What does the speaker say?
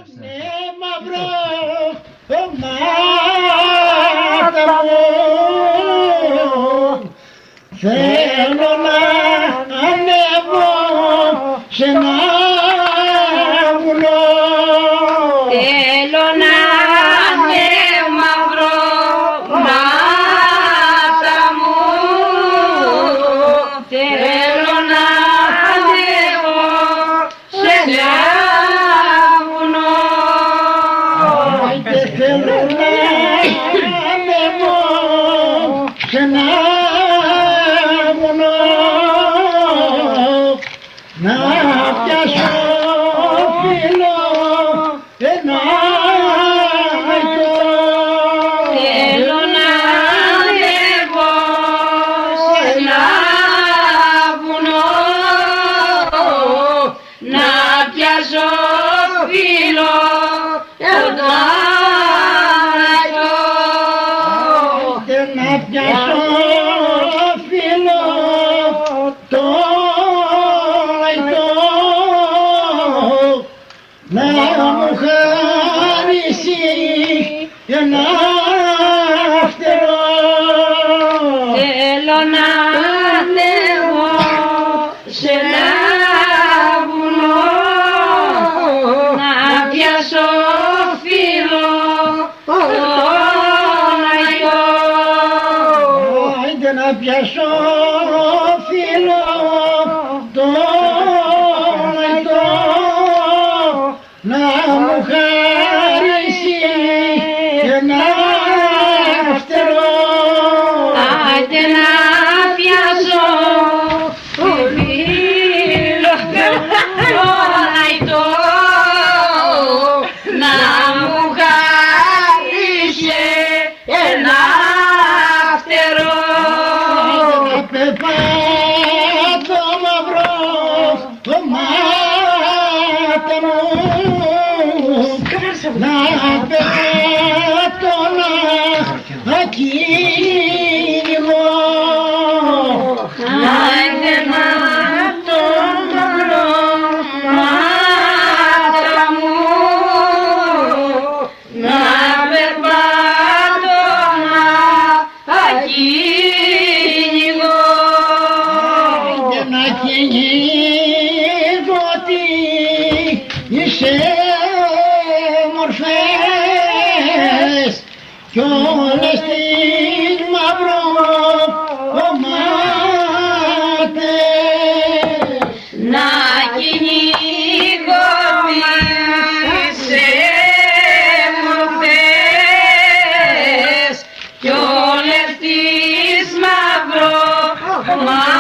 Ναι, μαύρο, μάτα μου, θέλω να ανέβω σε ένα βουνό. Θέλω να ανέβω μαύρο, μάτα μου, θέλω να ανέβω σε ένα βουνό. Και θέλω να ανέβω σε ένα βουνό, να πιάσω φύλλο ένα αϊκό. Θέλω να ανέβω σε ένα βουνό, να πιάσω φύλλο ένα αϊκό. Και να πιάσω φύλλο το αϊκό, να μου χαρίσει ένα φτερό. Θέλω να ανέβω σε ένα βουνό, να πιάσω φύλλο τον αϊκό. Άιντε να πιάσω φύλλο το αϊκό, να μου χαρίσει ένα φτερό. Άιντε να πιάσω φύλλο τον αϊκό, να μου χαρίσει ένα φτερό. Να πεπάτω μαύρο το μάτι μου, να πεπάτω να κυνηγώ. Άιντε να το μαύρο μάτα μου, να περπάτω να κυνηγώ. Και να κυνηγώ τις μορφές κι όλες τις μαυρομάτες. Να κυνηγώ τις μορφές κι όλες τις μαυρομάτες.